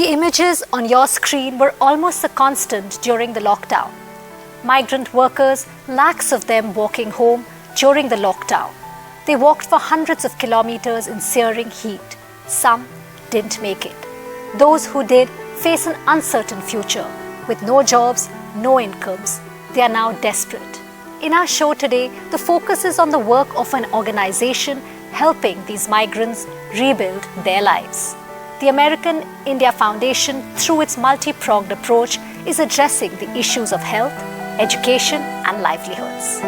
The images on your screen were almost a constant during the lockdown. Migrant workers, lakhs of them walking home during the lockdown. They walked for hundreds of kilometers in searing heat. Some didn't make it. Those who did face an uncertain future. With no jobs, no incomes, they are now desperate. In our show today, the focus is on the work of an organization helping these migrants rebuild their lives. The American India Foundation, through its multi-pronged approach, is addressing the issues of health, education and livelihoods.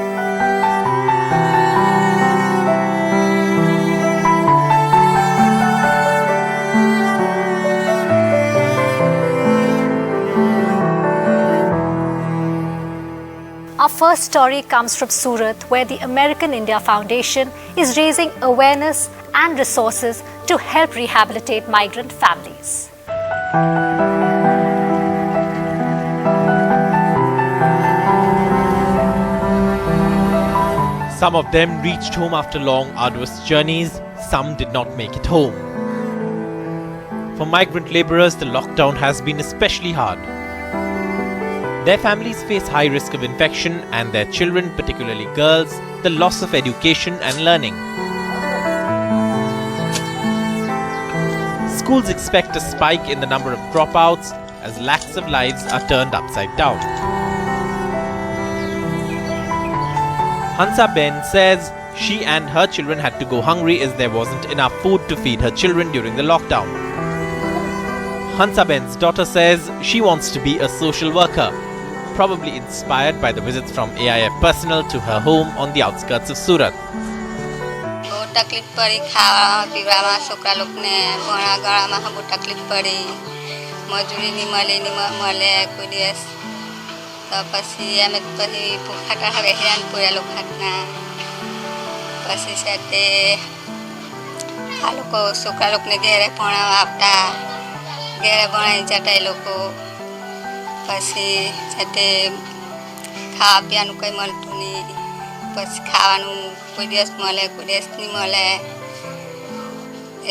Our first story comes from Surat, where the American India Foundation is raising awareness and resources to help rehabilitate migrant families. Some of them reached home after long, arduous journeys. Some did not make it home. For migrant laborers, the lockdown has been especially hard. Their families face high risk of infection and their children, particularly girls, the loss of education and learning. Schools expect a spike in the number of dropouts as lakhs of lives are turned upside down. Hansa Ben says she and her children had to go hungry as there wasn't enough food to feed her children during the lockdown. Hansa Ben's daughter says she wants to be a social worker, probably inspired by the visits from AIF personnel to her home on the outskirts of Surat. तकलीफ पड़ी खावा पीवा में छोकरा लोग ने भणा गळा में बहुत तकलीफ पड़ी मजूरी नहीं मले कोई दिवस तो पसी हमें पसी खाता हवे हेरान पूरा लोग खाना पसी सेते आ लोग को छोकरा लोग ने घेरे भणा आपता घेरे बनाई चटाई लोग को पसी सेते खावा पियानु कोई मलतु नहीं પછી ખાવાનું કોઈ દિવસ મળે કોઈ દિવસ નહીં મળે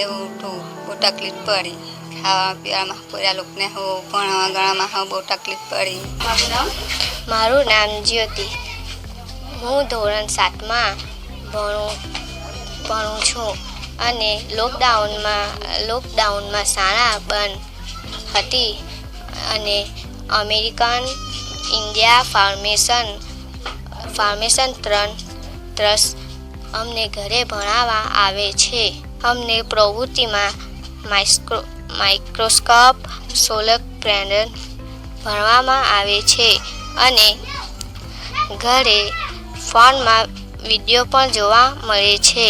એવું તો બહુ તકલીફ પડી ખાવા પીવામાં પૂરા લોકોને હો ભણવા ગણામાં હો બહુ તકલીફ પડી મારું નામ જ્યોતિ હું ધોરણ 7માં ભણું છું અને લોકડાઉનમાં શાળા બંધ હતી અને અમેરિકન ઇન્ડિયા ફાર્મેશન ટ્રસ્ટ અમને ઘરે ભણાવવા આવે છે અમને પ્રવૃત્તિમાં માઇક્રોસ્કોપ સોલર પેનલ ભણવામાં આવે છે અને ઘરે ફોનમાં વિડીયો પણ જોવા મળે છે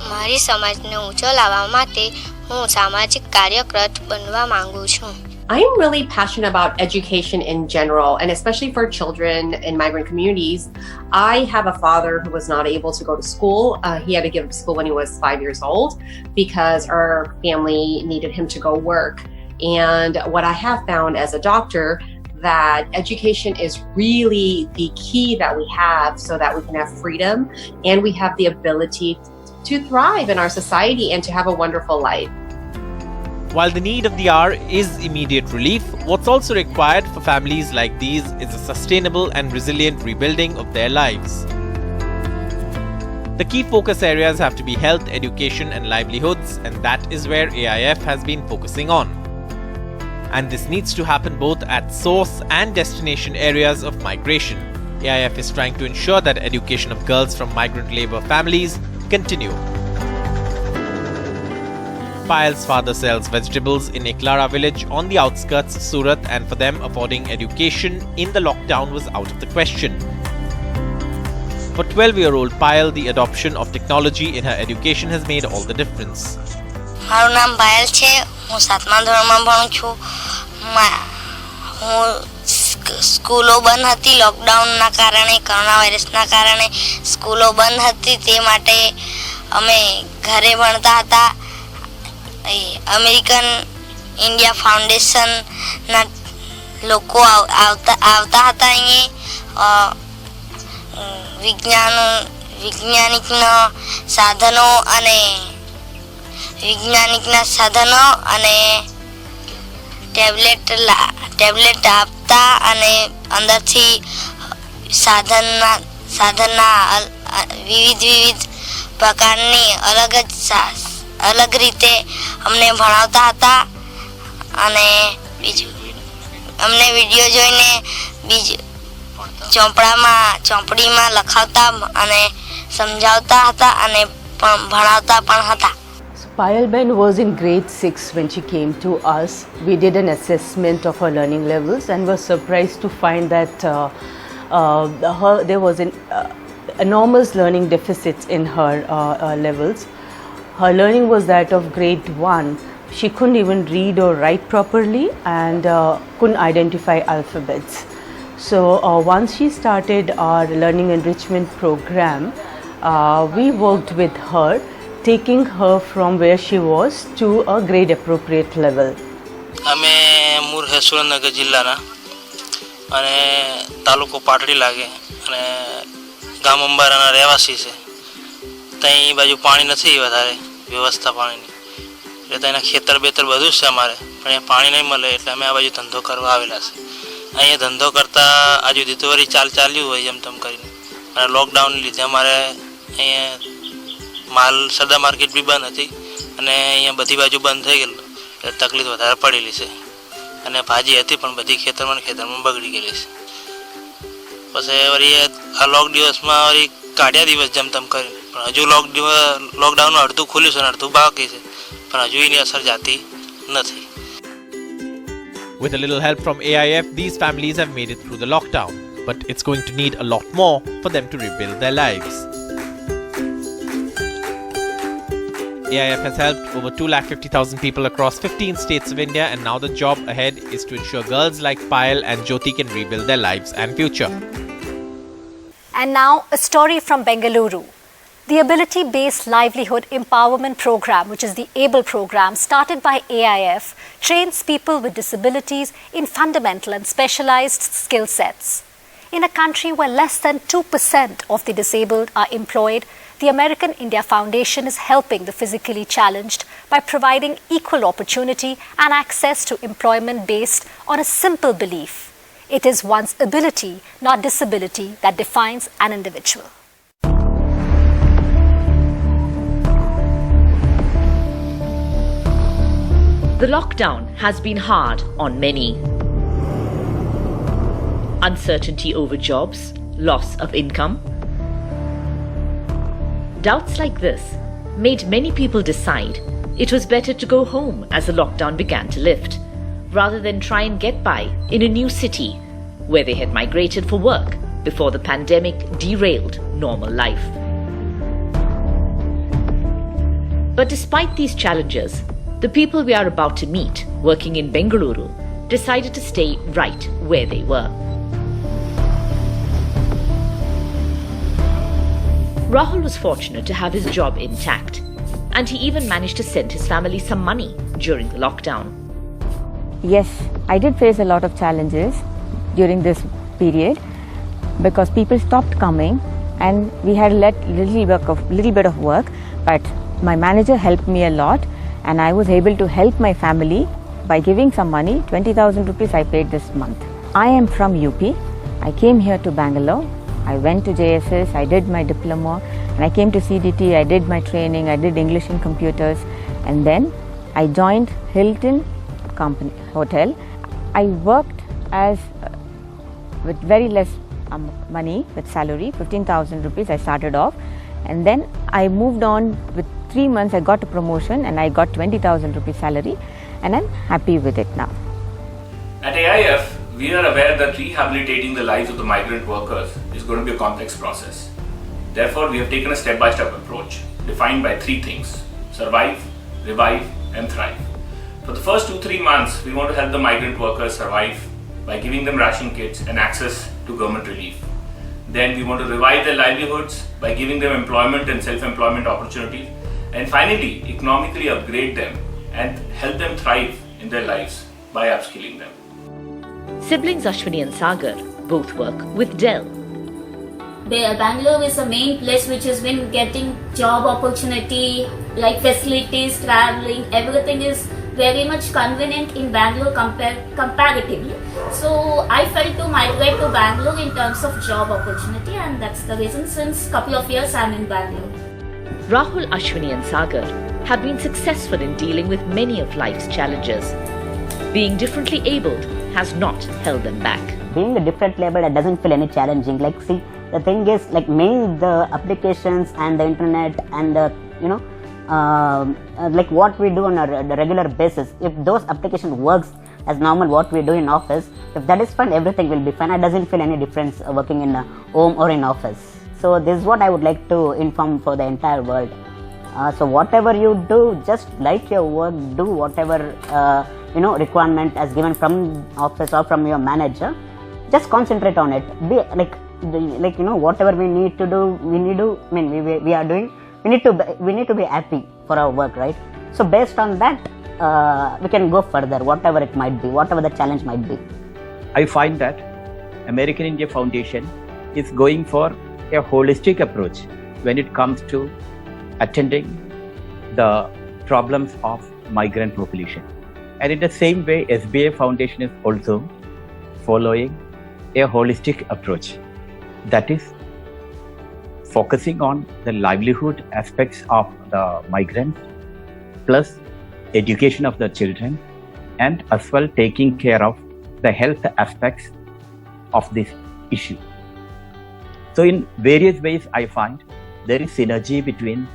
મારી સમાજને ઊંચો લાવવા માટે હું સામાજિક કાર્યકર્તા બનવા માંગુ છું I'm really passionate about education in general, and especially for children in migrant communities. I have a father who was not able to go to school. He had to give up school when he was 5 years old because our family needed him to go work. And what I have found as a doctor, that education is really the key that we have so that we can have freedom and we have the ability to thrive in our society and to have a wonderful life. While the need of the hour is immediate relief, what's also required for families like these is a sustainable and resilient rebuilding of their lives. The key focus areas have to be health, education and livelihoods, and that is where AIF has been focusing on. And this needs to happen both at source and destination areas of migration. AIF is trying to ensure that education of girls from migrant labor families continue. Payal's father sells vegetables in Eklara village on the outskirts of Surat, and for them affording education in the lockdown was out of the question. For 12-year-old Payal, the adoption of technology in her education has made all the difference. મારું નામ પાયલ છે હું 7મા ધોરણમાં ભણું છું હું સ્કૂલો બંધ હતી લોકડાઉનના કારણે કોરોના વાયરસના કારણે સ્કૂલો બંધ હતી તે માટે અમે ઘરે ભણતા હતા અમેરિકન ઇન્ડિયા ફાઉન્ડેશનના લોકો આવતા હતા અહીંયા વૈજ્ઞાનિકના સાધનો અને ટેબ્લેટ આપતા અને અંદરથી સાધનના વિવિધ પ્રકારની અલગ રીતે અમને ભણાવતા હતા અને બીજું અમને વિડીયો જોઈને ચોપડીમાં લખાવતા અને સમજાવતા હતા અને ભણાવતા પણ હતા. Payalben was in grade 6 when she came to us. We did an assessment of her learning levels and were surprised to find that there was an enormous learning deficits in her levels. Her learning was that of grade 1. She couldn't even read or write properly and couldn't identify alphabets. So once she started our learning enrichment program, we worked with her, taking her from where she was to a grade appropriate level. અમે મૂળ હે સુરેન્દ્રનગર જિલ્લાના અને તાલુકો પાટડી લાગે અને ગામ અંબારાના રહેવાસી છે. ત્યાં એ બાજુ પાણી નથી વધારે વ્યવસ્થા પાણીની એટલે ત્યાં ખેતર બેતર બધું જ છે અમારે પણ અહીંયા પાણી નહીં મળે એટલે અમે આ બાજુ ધંધો કરવા આવેલા છે. અહીંયા ધંધો કરતાં આજુ દીતુવરી ચાલ્યું હોય જેમ તેમ કરીને અને લોકડાઉનને લીધે અમારે અહીંયા માલ સરદા માર્કેટ બી બંધ હતી અને અહીંયા બધી બાજુ બંધ થઈ ગયેલું એટલે તકલીફ વધારે પડેલી છે અને ભાજી હતી પણ બધી ખેતરમાં બગડી ગયેલી છે. પછી વળી આ લોક દિવસમાં વળી કાઢ્યા દિવસ જેમ તેમ કરી પણ હજુ લોકડાઉનનું અડધું ખુલ્યું છે અને અડધું બાકી છે પણ હજુ એની અસર જાતી નથી. With a little help from AIF, these families have made it through the lockdown, but it's going to need a lot more for them to rebuild their lives. AIF has helped over 250,000 people across 15 states of India, and now the job ahead is to ensure girls like Payal and Jyoti can rebuild their lives and future. And now a story from Bengaluru. The Ability-Based Livelihood Empowerment Program, which is the ABLE program, started by AIF, trains people with disabilities in fundamental and specialized skill sets. In a country where less than 2% of the disabled are employed, the American India Foundation is helping the physically challenged by providing equal opportunity and access to employment based on a simple belief. It is one's ability, not disability, that defines an individual. The lockdown has been hard on many. Uncertainty over jobs, loss of income. Doubts like this made many people decide it was better to go home as the lockdown began to lift, rather than try and get by in a new city where they had migrated for work before the pandemic derailed normal life. But despite these challenges, the people we are about to meet working in Bengaluru decided to stay right where they were. Rahul was fortunate to have his job intact, and he even managed to send his family some money during the lockdown. Yes, I did face a lot of challenges during this period because people stopped coming and we had little bit of work, but my manager helped me a lot and I was able to help my family by giving some money. 20,000 rupees I paid this month. I am from UP. I came here to Bangalore. I went to JSS, I did my diploma, and I came to CDT, I did my training, I did English and computers, and then I joined Hilton Hotel. I worked with very less money, with salary, 15,000 rupees I started off, and then I moved on. With 3 months I got a promotion and I got 20,000 rupees salary, and I'm happy with it now. At AIF, we are aware that rehabilitating the lives of the migrant workers is going to be a complex process. Therefore, we have taken a step-by-step approach defined by 3 things: survive, revive, and thrive. For the first 2-3 months, we want to help the migrant workers survive by giving them ration kits and access to government relief. Then we want to revive their livelihoods by giving them employment and self-employment opportunities. And finally, economically upgrade them and help them thrive in their lives by upskilling them. Siblings Ashwini and Sagar both work with Dell. Bangalore is the main place which has been getting job opportunity, like facilities, traveling, everything is very much convenient in Bangalore comparatively. So I felt to migrate to Bangalore in terms of job opportunity, and that's the reason since couple of years I'm in Bangalore. Rahul, Ashwini and Sagar have been successful in dealing with many of life's challenges. Being differently abled has not held them back. Being a different label, it doesn't feel any challenging. Like, see, the thing is, like, main the applications and the internet and the, like what we do on a regular basis, if those application works as normal what we do in office, if that is fine, everything will be fine. It doesn't feel any difference working in a home or in office. So this is what I would like to inform for the entire world. So whatever you do, just like your work, do whatever requirement as given from office or from your manager. Just concentrate on it. Be whatever we need to do, we are doing. We need to be happy for our work, right? So based on that, we can go further, whatever it might be, whatever the challenge might be. I find that American India Foundation is going for a holistic approach when it comes to attending the problems of migrant population. And in the same way, SBA Foundation is also following a holistic approach, that is focusing on the livelihood aspects of the migrants plus education of the children, and as well taking care of the health aspects of this issue. So in various ways, I find there is synergy between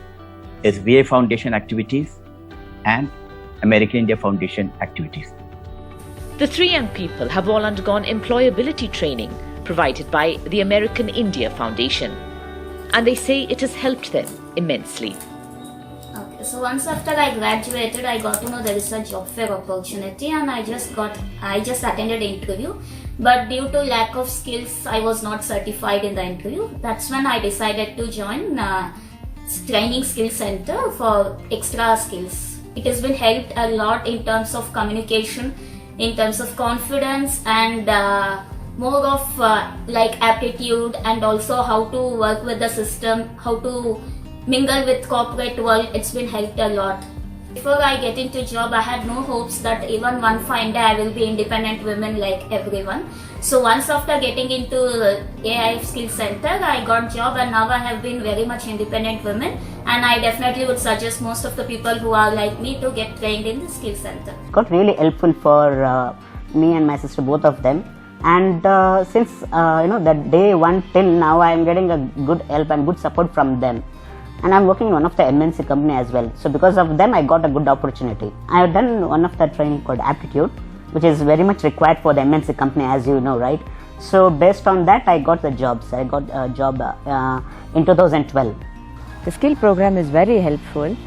SBA Foundation activities and American India Foundation activities. The three young people have all undergone employability training provided by the American India Foundation, and they say it has helped them immensely. Okay, so once after I graduated, I got to know there is a job fair opportunity, and I just attended the interview. But due to lack of skills, I was not certified in the interview. That's when I decided to join Training Skill Center for extra skills. It has been helped a lot in terms of communication, in terms of confidence, and more of like aptitude, and also how to work with the system, how to mingle with corporate world. It's been helped a lot. Before I get into job, I had no hopes that even one fine day I will be independent woman like everyone. So once after getting into AIF Skill Center, I got job, and now I have been very much independent woman, and I definitely would suggest most of the people who are like me to get trained in the Skill Center. It got really helpful for me and my sister, both of them. And since that day one till now, I am getting a good help and good support from them. And I'm working in one of the MNC company as well. So because of them, I got a good opportunity. I have done one of the training called Aptitude, which is very much required for the MNC company, as you know, right? So based on that, I got the jobs. I got a job in 2012. The skill program is very helpful.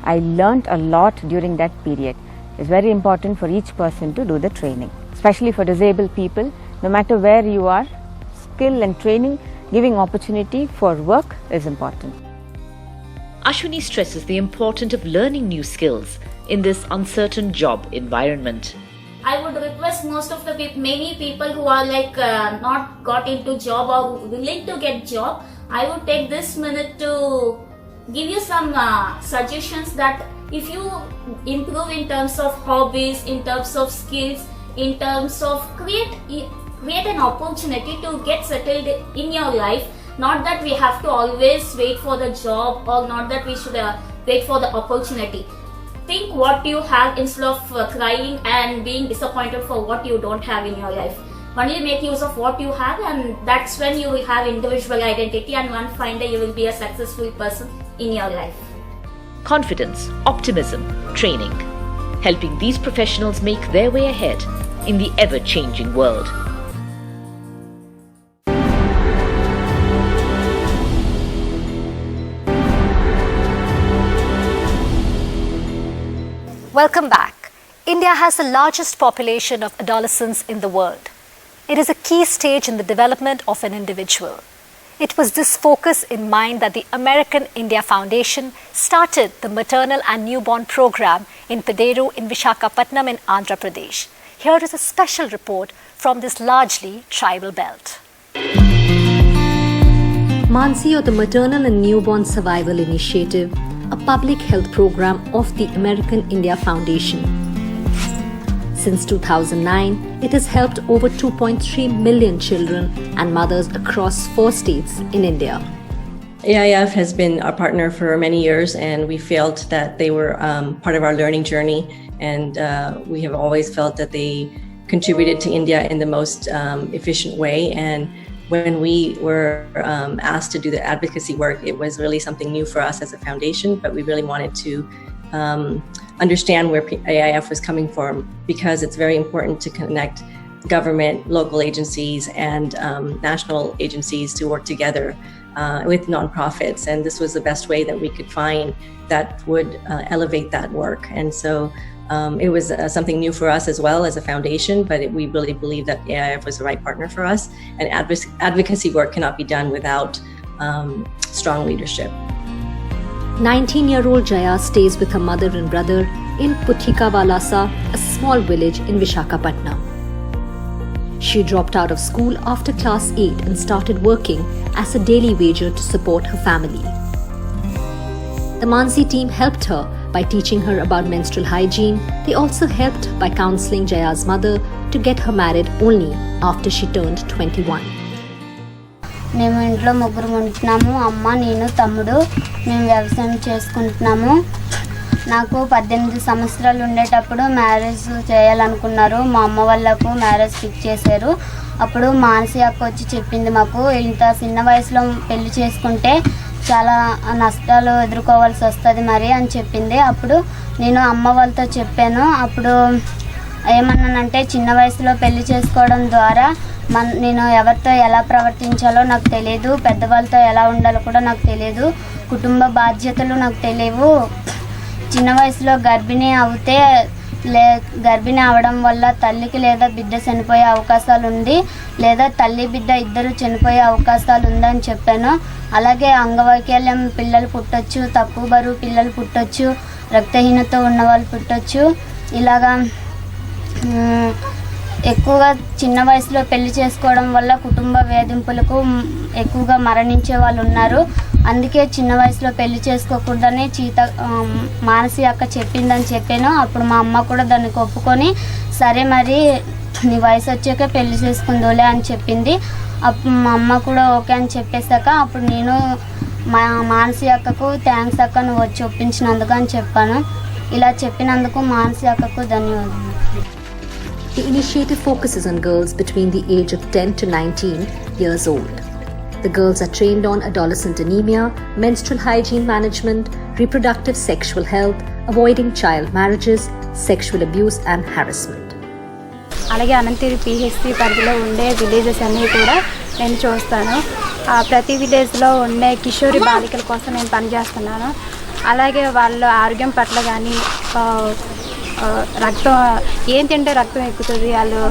I learnt a lot during that period. It's very important for each person to do the training, especially for disabled people. No matter where you are, skill and training, giving opportunity for work is important. Ashwini stresses the importance of learning new skills in this uncertain job environment. I would request most of the many people who are like not got into job or willing to get job, I would take this minute to give you some suggestions that if you improve in terms of hobbies, in terms of skills, in terms of create an opportunity to get settled in your life. Not that we have to always wait for the job, or not that we should wait for the opportunity. Think what you have instead of crying and being disappointed for what you don't have in your life. Only make use of what you have, and that's when you will have individual identity, and one fine day you will be a successful person in your life. Confidence, optimism, training, helping these professionals make their way ahead in the ever-changing world. Welcome back. India has the largest population of adolescents in the world. It is a key stage in the development of an individual. It was this focus in mind that the American India Foundation started the maternal and newborn program in Pederu in Visakhapatnam in Andhra Pradesh. Here is a special report from this largely tribal belt. Mansi, or the Maternal and Newborn Survival Initiative, a public health program of the American India Foundation, Since 2009, it has helped over 2.3 million children and mothers across 4 states in India. AIF has been our partner for many years, and we felt that they were part of our learning journey, and we have always felt that they contributed to India in the most efficient way. And when we were asked to do the advocacy work, it was really something new for us as a foundation, but we really wanted to understand where AIF was coming from, because it's very important to connect government, local agencies, and national agencies to work together with nonprofits. And this was the best way that we could find that would elevate that work. And so it was something new for us as well as a foundation, but we really believe that AIF was the right partner for us. And advocacy work cannot be done without strong leadership. 19-year-old Jaya stays with her mother and brother in Puthikavalasa, a small village in Vishakhapatnam. She dropped out of school after class 8 and started working as a daily wager to support her family. The Mansi team helped her by teaching her about menstrual hygiene. They also helped by counseling Jaya's mother to get her married only after she turned 21. మేము ఇంట్లో ముగ్గురు ఉంటున్నాము. అమ్మ, నేను, తమ్ముడు. మేము వ్యవసాయం చేసుకుంటున్నాము. నాకు 18 సంవత్సరాలు ఉండేటప్పుడు మ్యారేజ్ చేయాలనుకున్నారు. మా అమ్మ వాళ్ళకు మ్యారేజ్ ఫిక్స్ చేశారు. అప్పుడు మానసి అక్క వచ్చి చెప్పింది, మాకు ఇంత చిన్న వయసులో పెళ్లి చేసుకుంటే చాలా నష్టాలు ఎదుర్కోవాల్సి వస్తుంది మరి అని చెప్పింది. అప్పుడు నేను అమ్మ వాళ్ళతో చెప్పాను. అప్పుడు ఏమన్నానంటే, చిన్న వయసులో పెళ్లి చేసుకోవడం ద్వారా నేను ఎవరితో ఎలా ప్రవర్తించాలో నాకు తెలియదు, పెద్దవాళ్ళతో ఎలా ఉండాలో కూడా నాకు తెలియదు, కుటుంబ బాధ్యతలు నాకు తెలియవు. చిన్న వయసులో గర్భిణీ అవడం వల్ల తల్లికి లేదా బిడ్డ చనిపోయే అవకాశాలు ఉంది, లేదా తల్లి బిడ్డ ఇద్దరు చనిపోయే అవకాశాలు ఉందని చెప్పాను. అలాగే అంగవైకల్యం పిల్లలు పుట్టొచ్చు, తక్కువ బరువు పిల్లలు పుట్టొచ్చు, రక్తహీనత ఉన్న వాళ్ళు పుట్టొచ్చు. ఇలాగా ఎక్కువగా చిన్న వయసులో పెళ్లి చేసుకోవడం వల్ల కుటుంబ వేధింపులకు ఎక్కువగా మరణించే వాళ్ళు ఉన్నారు. అందుకే చిన్న వయసులో పెళ్లి చేసుకోకూడదని మానసి అక్క చెప్పిందని చెప్పాను. అప్పుడు మా అమ్మ కూడా దానికి ఒప్పుకొని, సరే మరి నీ వయసు వచ్చాక పెళ్లి చేసుకుందోలే అని చెప్పింది. అప్పుడు మా అమ్మ కూడా ఓకే అని చెప్పేశాక అప్పుడు నేను మా మానసి అక్కకు థ్యాంక్స్ అక్క, నువ్వు వచ్చి ఒప్పించినందుకు అని చెప్పాను. ఇలా చెప్పినందుకు మానసి అక్కకు ధన్యవాదాలు. The initiative focuses on girls between the age of 10 to 19 years old. The girls are trained on adolescent anemia, menstrual hygiene management, reproductive sexual health, avoiding child marriages, sexual abuse and harassment. అలాగే Anantagiri PHC పరిధిలో ఉండే villages అన్నీ కూడా నేను చూస్తాను. ప్రతి విలేజ్లో ఉండే కిషోరి బాలికల కోసం నేను పనిచేస్తున్నాను. అలాగే వాళ్ళ ఆరోగ్యం పట్ల కానీ, రక్తం ఏం తింటే రక్తం ఎక్కుతుంది, వాళ్ళు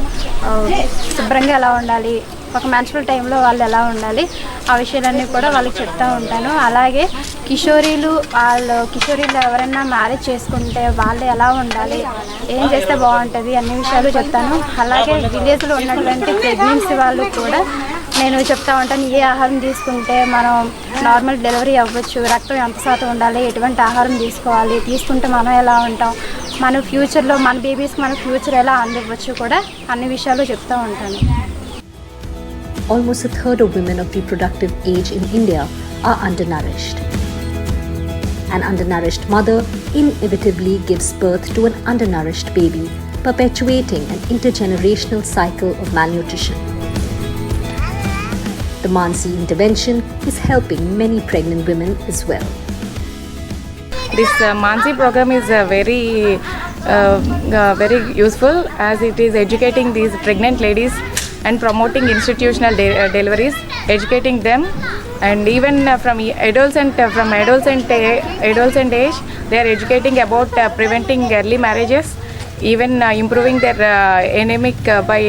శుభ్రంగా ఎలా ఉండాలి, ఒక మెన్స్ట్రువల్ టైంలో వాళ్ళు ఎలా ఉండాలి, ఆ విషయాలన్నీ కూడా వాళ్ళకి చెప్తూ ఉంటాను. అలాగే కిషోరీలు ఎవరైనా మ్యారేజ్ చేసుకుంటే వాళ్ళు ఎలా ఉండాలి, ఏం చేస్తే బాగుంటుంది అన్ని విషయాలు చెప్తాను. అలాగే విలేజ్లో ఉన్నటువంటి ప్రెగ్నెన్సీ వాళ్ళు కూడా నేను చెప్తా ఉంటాను, ఏ ఆహారం తీసుకుంటే మనం నార్మల్ డెలివరీ అవ్వచ్చు, రక్తం ఎంత శాతం ఉండాలి, ఎటువంటి ఆహారం తీసుకోవాలి, తీసుకుంటే మనం ఎలా ఉంటాం, మన ఫ్యూచర్లో మన బేబీస్కి మన ఫ్యూచర్ ఎలా అందివ్వచ్చు కూడా అన్ని విషయాలు చెప్తూ ఉంటాను. Almost a third of women of reproductive age in India are undernourished. An undernourished mother inevitably gives birth to an undernourished baby, perpetuating an intergenerational cycle of malnutrition. The Mansi intervention is helping many pregnant women as well. This Mansi program is very useful, as it is educating these pregnant ladies and promoting institutional deliveries, educating them, and even from adolescent age they are educating about preventing early marriages, even improving their anemic by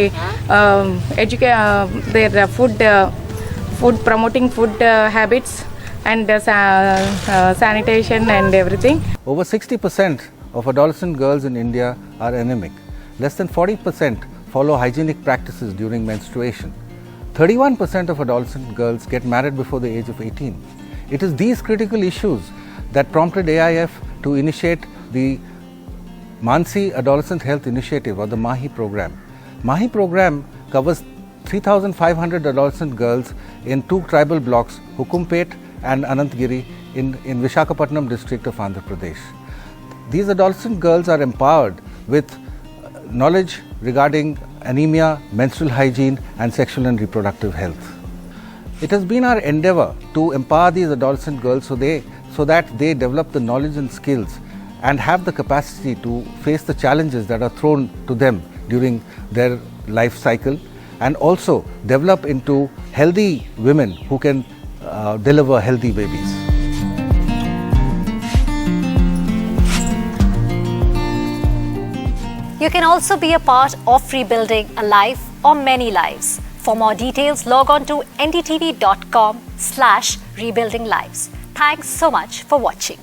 their food promoting food habits and sanitation and everything. Over 60% of adolescent girls in India are anemic. Less than 40% follow hygienic practices during menstruation. 31% of adolescent girls get married before the age of 18. It is these critical issues that prompted AIF to initiate the Mansi Adolescent Health Initiative, or the MAHI program. MAHI program covers 3,500 adolescent girls in 2 tribal blocks, Hukumpet and Anantgiri in Visakhapatnam district of Andhra Pradesh. These adolescent girls are empowered with knowledge regarding anemia, menstrual hygiene and sexual and reproductive health. It has been our endeavor to empower these adolescent girls so that they develop the knowledge and skills and have the capacity to face the challenges that are thrown to them during their life cycle, and also develop into healthy women who can deliver healthy babies. You can also be a part of rebuilding a life or many lives. For more details, log on to ndtv.com/rebuildinglives. Thanks so much for watching.